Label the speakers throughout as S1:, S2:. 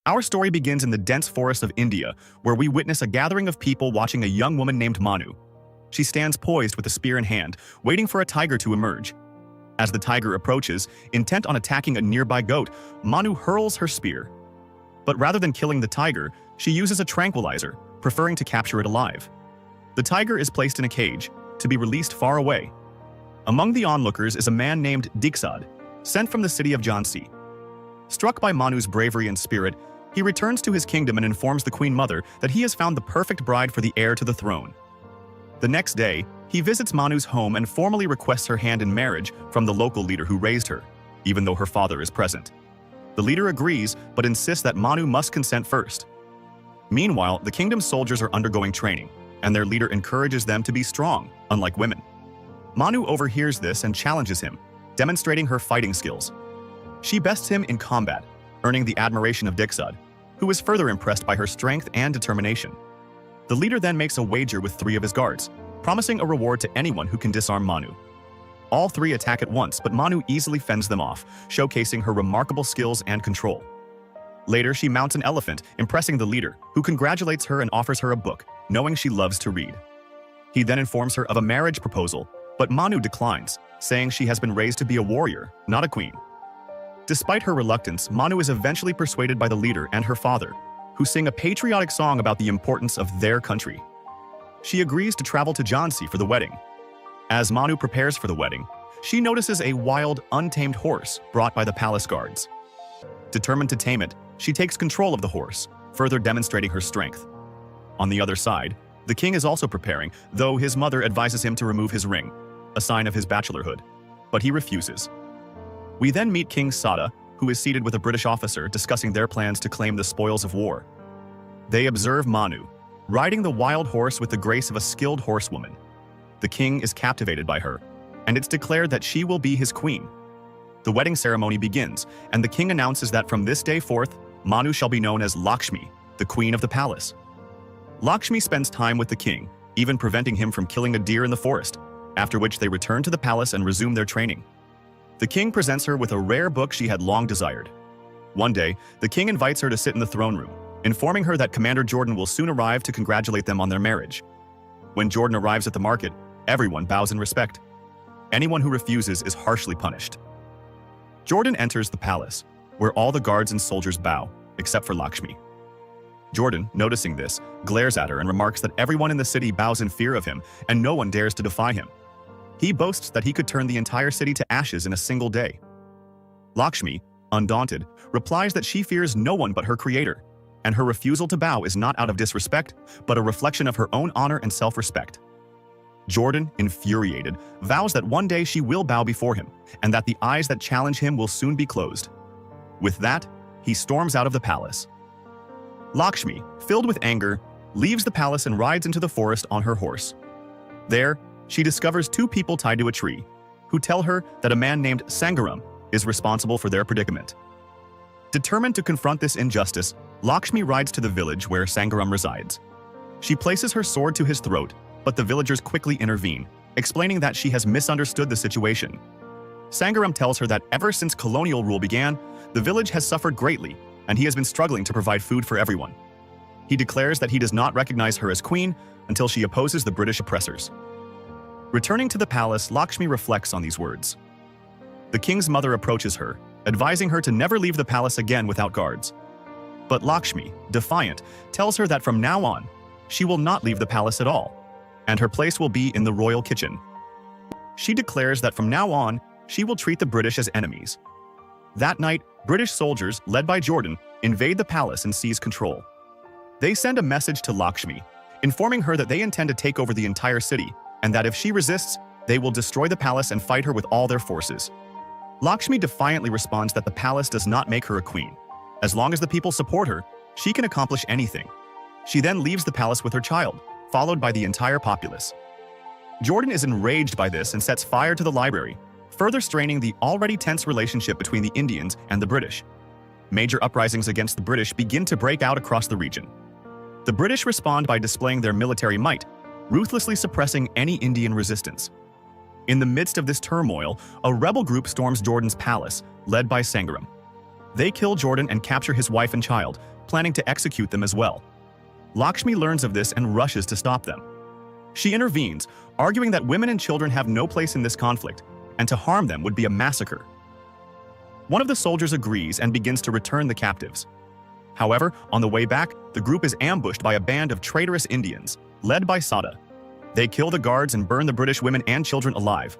S1: Our story begins in the dense forest of India, where we witness a gathering of people watching a young woman named Manu. She stands poised with a spear in hand, waiting for a tiger to emerge. As the tiger approaches, intent on attacking a nearby goat, Manu hurls her spear. But rather than killing the tiger, she uses a tranquilizer, preferring to capture it alive. The tiger is placed in a cage, to be released far away. Among the onlookers is a man named Diksad, sent from the city of Jhansi. Struck by Manu's bravery and spirit, he returns to his kingdom and informs the Queen Mother that he has found the perfect bride for the heir to the throne. The next day, he visits Manu's home and formally requests her hand in marriage from the local leader who raised her, even though her father is present. The leader agrees, but insists that Manu must consent first. Meanwhile, the kingdom's soldiers are undergoing training, and their leader encourages them to be strong, unlike women. Manu overhears this and challenges him, demonstrating her fighting skills. She bests him in combat, earning the admiration of Diksad, who is further impressed by her strength and determination. The leader then makes a wager with 3 of his guards, promising a reward to anyone who can disarm Manu. All 3 attack at once, but Manu easily fends them off, showcasing her remarkable skills and control. Later, she mounts an elephant, impressing the leader, who congratulates her and offers her a book, knowing she loves to read. He then informs her of a marriage proposal, but Manu declines, saying she has been raised to be a warrior, not a queen. Despite her reluctance, Manu is eventually persuaded by the leader and her father, who sing a patriotic song about the importance of their country. She agrees to travel to Jhansi for the wedding. As Manu prepares for the wedding, she notices a wild, untamed horse brought by the palace guards. Determined to tame it, she takes control of the horse, further demonstrating her strength. On the other side, the king is also preparing, though his mother advises him to remove his ring, a sign of his bachelorhood, but he refuses. We then meet King Sada, who is seated with a British officer discussing their plans to claim the spoils of war. They observe Manu, riding the wild horse with the grace of a skilled horsewoman. The king is captivated by her, and it's declared that she will be his queen. The wedding ceremony begins, and the king announces that from this day forth, Manu shall be known as Lakshmi, the queen of the palace. Lakshmi spends time with the king, even preventing him from killing a deer in the forest, after which they return to the palace and resume their training. The king presents her with a rare book she had long desired. One day, the king invites her to sit in the throne room, informing her that Commander Jordan will soon arrive to congratulate them on their marriage. When Jordan arrives at the market, everyone bows in respect. Anyone who refuses is harshly punished. Jordan enters the palace, where all the guards and soldiers bow, except for Lakshmi. Jordan, noticing this, glares at her and remarks that everyone in the city bows in fear of him, and no one dares to defy him. He boasts that he could turn the entire city to ashes in a single day. Lakshmi, undaunted, replies that she fears no one but her creator, and her refusal to bow is not out of disrespect, but a reflection of her own honor and self-respect. Jordan, infuriated, vows that one day she will bow before him, and that the eyes that challenge him will soon be closed. With that, he storms out of the palace. Lakshmi, filled with anger, leaves the palace and rides into the forest on her horse. There, she discovers 2 people tied to a tree, who tell her that a man named Sangaram is responsible for their predicament. Determined to confront this injustice, Lakshmi rides to the village where Sangaram resides. She places her sword to his throat, but the villagers quickly intervene, explaining that she has misunderstood the situation. Sangaram tells her that ever since colonial rule began, the village has suffered greatly, and he has been struggling to provide food for everyone. He declares that he does not recognize her as queen until she opposes the British oppressors. Returning to the palace, Lakshmi reflects on these words. The king's mother approaches her, advising her to never leave the palace again without guards. But Lakshmi, defiant, tells her that from now on, she will not leave the palace at all, and her place will be in the royal kitchen. She declares that from now on, she will treat the British as enemies. That night, British soldiers, led by Jordan, invade the palace and seize control. They send a message to Lakshmi, informing her that they intend to take over the entire city, and that if she resists, they will destroy the palace and fight her with all their forces. Lakshmi defiantly responds that the palace does not make her a queen. As long as the people support her, she can accomplish anything. She then leaves the palace with her child, followed by the entire populace. Jordan is enraged by this and sets fire to the library, further straining the already tense relationship between the Indians and the British. Major uprisings against the British begin to break out across the region. The British respond by displaying their military might, ruthlessly suppressing any Indian resistance. In the midst of this turmoil, a rebel group storms Jordan's palace, led by Sangaram. They kill Jordan and capture his wife and child, planning to execute them as well. Lakshmi learns of this and rushes to stop them. She intervenes, arguing that women and children have no place in this conflict, and to harm them would be a massacre. One of the soldiers agrees and begins to return the captives. However, on the way back, the group is ambushed by a band of traitorous Indians, led by Sada. They kill the guards and burn the British women and children alive.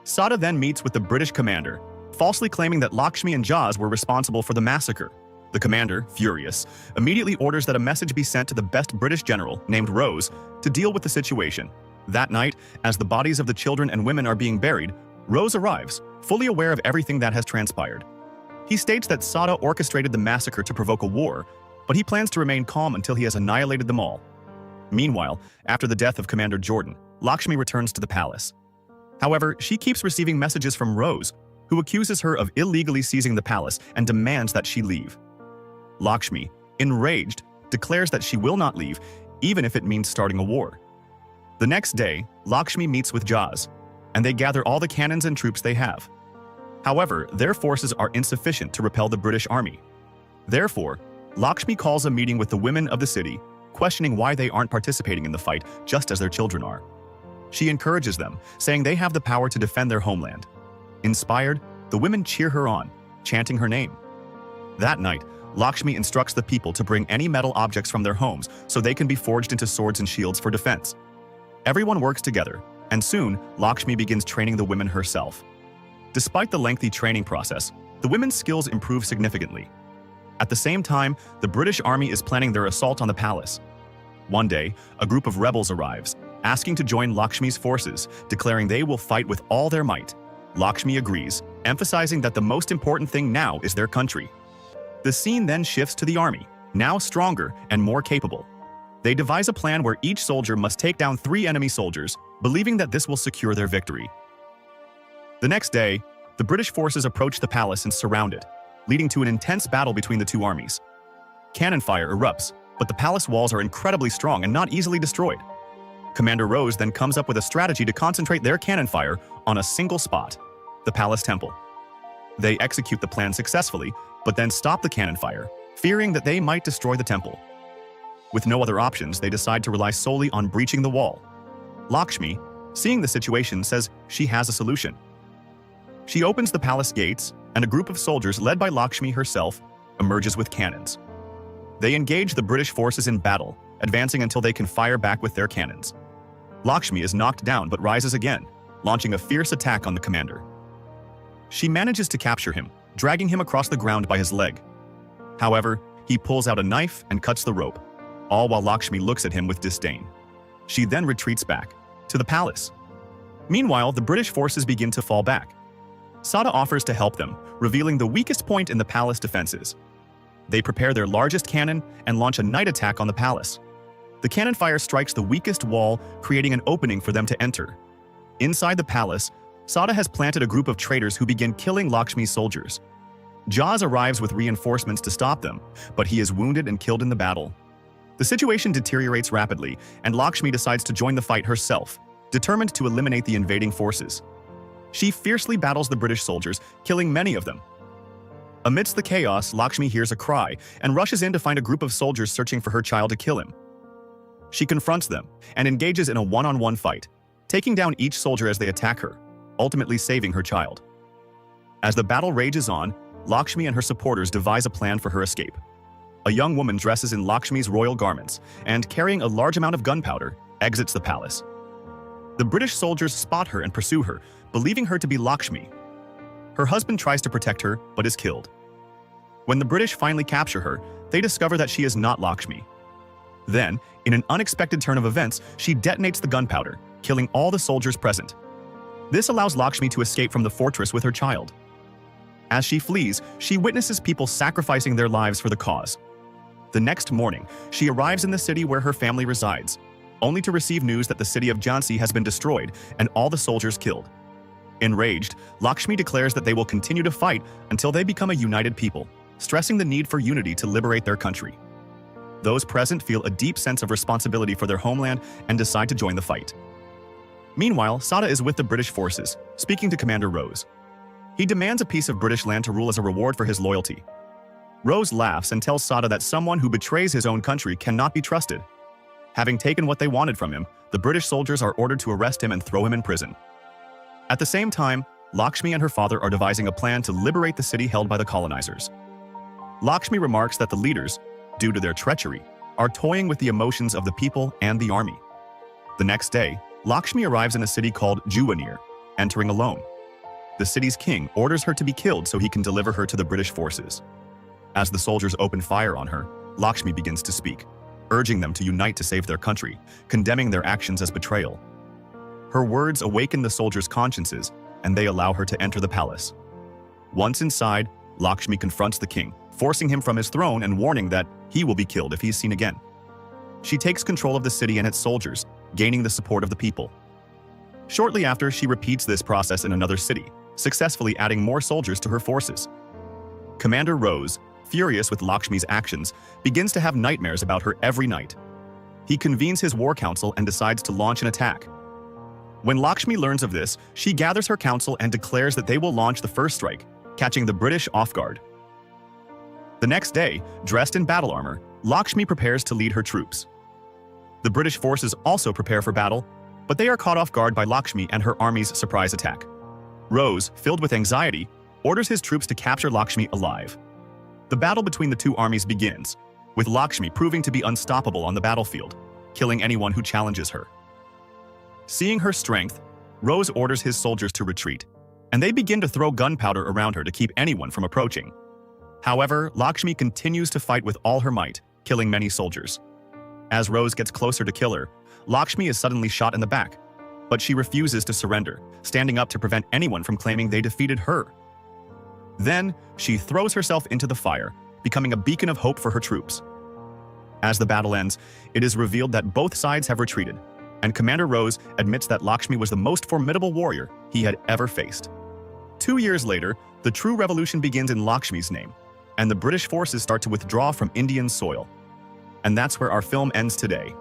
S1: Sada then meets with the British commander, falsely claiming that Lakshmi and Jaz were responsible for the massacre. The commander, furious, immediately orders that a message be sent to the best British general, named Rose, to deal with the situation. That night, as the bodies of the children and women are being buried, Rose arrives, fully aware of everything that has transpired. He states that Sada orchestrated the massacre to provoke a war, but he plans to remain calm until he has annihilated them all. Meanwhile, after the death of Commander Jordan, Lakshmi returns to the palace. However, she keeps receiving messages from Rose, who accuses her of illegally seizing the palace and demands that she leave. Lakshmi, enraged, declares that she will not leave, even if it means starting a war. The next day, Lakshmi meets with Jaz, and they gather all the cannons and troops they have. However, their forces are insufficient to repel the British army. Therefore, Lakshmi calls a meeting with the women of the city, questioning why they aren't participating in the fight just as their children are. She encourages them, saying they have the power to defend their homeland. Inspired, the women cheer her on, chanting her name. That night, Lakshmi instructs the people to bring any metal objects from their homes so they can be forged into swords and shields for defense. Everyone works together, and soon, Lakshmi begins training the women herself. Despite the lengthy training process, the women's skills improve significantly. At the same time, the British army is planning their assault on the palace. One day, a group of rebels arrives, asking to join Lakshmi's forces, declaring they will fight with all their might. Lakshmi agrees, emphasizing that the most important thing now is their country. The scene then shifts to the army, now stronger and more capable. They devise a plan where each soldier must take down 3 enemy soldiers, believing that this will secure their victory. The next day, the British forces approach the palace and surround it, leading to an intense battle between the two armies. Cannon fire erupts, but the palace walls are incredibly strong and not easily destroyed. Commander Rose then comes up with a strategy to concentrate their cannon fire on a single spot, the palace temple. They execute the plan successfully, but then stop the cannon fire, fearing that they might destroy the temple. With no other options, they decide to rely solely on breaching the wall. Lakshmi, seeing the situation, says she has a solution. She opens the palace gates, and a group of soldiers led by Lakshmi herself emerges with cannons. They engage the British forces in battle, advancing until they can fire back with their cannons. Lakshmi is knocked down but rises again, launching a fierce attack on the commander. She manages to capture him, dragging him across the ground by his leg. However, he pulls out a knife and cuts the rope, all while Lakshmi looks at him with disdain. She then retreats back to the palace. Meanwhile, the British forces begin to fall back. Sada offers to help them, revealing the weakest point in the palace defenses. They prepare their largest cannon and launch a night attack on the palace. The cannon fire strikes the weakest wall, creating an opening for them to enter. Inside the palace, Sada has planted a group of traitors who begin killing Lakshmi's soldiers. Jaz arrives with reinforcements to stop them, but he is wounded and killed in the battle. The situation deteriorates rapidly, and Lakshmi decides to join the fight herself, determined to eliminate the invading forces. She fiercely battles the British soldiers, killing many of them. Amidst the chaos, Lakshmi hears a cry and rushes in to find a group of soldiers searching for her child to kill him. She confronts them and engages in a one-on-one fight, taking down each soldier as they attack her, ultimately saving her child. As the battle rages on, Lakshmi and her supporters devise a plan for her escape. A young woman dresses in Lakshmi's royal garments and, carrying a large amount of gunpowder, exits the palace. The British soldiers spot her and pursue her, believing her to be Lakshmi. Her husband tries to protect her, but is killed. When the British finally capture her, they discover that she is not Lakshmi. Then, in an unexpected turn of events, she detonates the gunpowder, killing all the soldiers present. This allows Lakshmi to escape from the fortress with her child. As she flees, she witnesses people sacrificing their lives for the cause. The next morning, she arrives in the city where her family resides, only to receive news that the city of Jhansi has been destroyed and all the soldiers killed. Enraged, Lakshmi declares that they will continue to fight until they become a united people, stressing the need for unity to liberate their country. Those present feel a deep sense of responsibility for their homeland and decide to join the fight. Meanwhile, Sada is with the British forces, speaking to Commander Rose. He demands a piece of British land to rule as a reward for his loyalty. Rose laughs and tells Sada that someone who betrays his own country cannot be trusted. Having taken what they wanted from him, the British soldiers are ordered to arrest him and throw him in prison. At the same time, Lakshmi and her father are devising a plan to liberate the city held by the colonizers. Lakshmi remarks that the leaders, due to their treachery, are toying with the emotions of the people and the army. The next day, Lakshmi arrives in a city called Juwanir, entering alone. The city's king orders her to be killed so he can deliver her to the British forces. As the soldiers open fire on her, Lakshmi begins to speak, urging them to unite to save their country, condemning their actions as betrayal. Her words awaken the soldiers' consciences, and they allow her to enter the palace. Once inside, Lakshmi confronts the king, forcing him from his throne and warning that he will be killed if he is seen again. She takes control of the city and its soldiers, gaining the support of the people. Shortly after, she repeats this process in another city, successfully adding more soldiers to her forces. Commander Rose, furious with Lakshmi's actions, begins to have nightmares about her every night. He convenes his war council and decides to launch an attack. When Lakshmi learns of this, she gathers her council and declares that they will launch the first strike, catching the British off guard. The next day, dressed in battle armor, Lakshmi prepares to lead her troops. The British forces also prepare for battle, but they are caught off guard by Lakshmi and her army's surprise attack. Rose, filled with anxiety, orders his troops to capture Lakshmi alive. The battle between the two armies begins, with Lakshmi proving to be unstoppable on the battlefield, killing anyone who challenges her. Seeing her strength, Rose orders his soldiers to retreat, and they begin to throw gunpowder around her to keep anyone from approaching. However, Lakshmi continues to fight with all her might, killing many soldiers. As Rose gets closer to kill her, Lakshmi is suddenly shot in the back, but she refuses to surrender, standing up to prevent anyone from claiming they defeated her. Then, she throws herself into the fire, becoming a beacon of hope for her troops. As the battle ends, it is revealed that both sides have retreated, and Commander Rose admits that Lakshmi was the most formidable warrior he had ever faced. 2 years later, the true revolution begins in Lakshmi's name, and the British forces start to withdraw from Indian soil. And that's where our film ends today.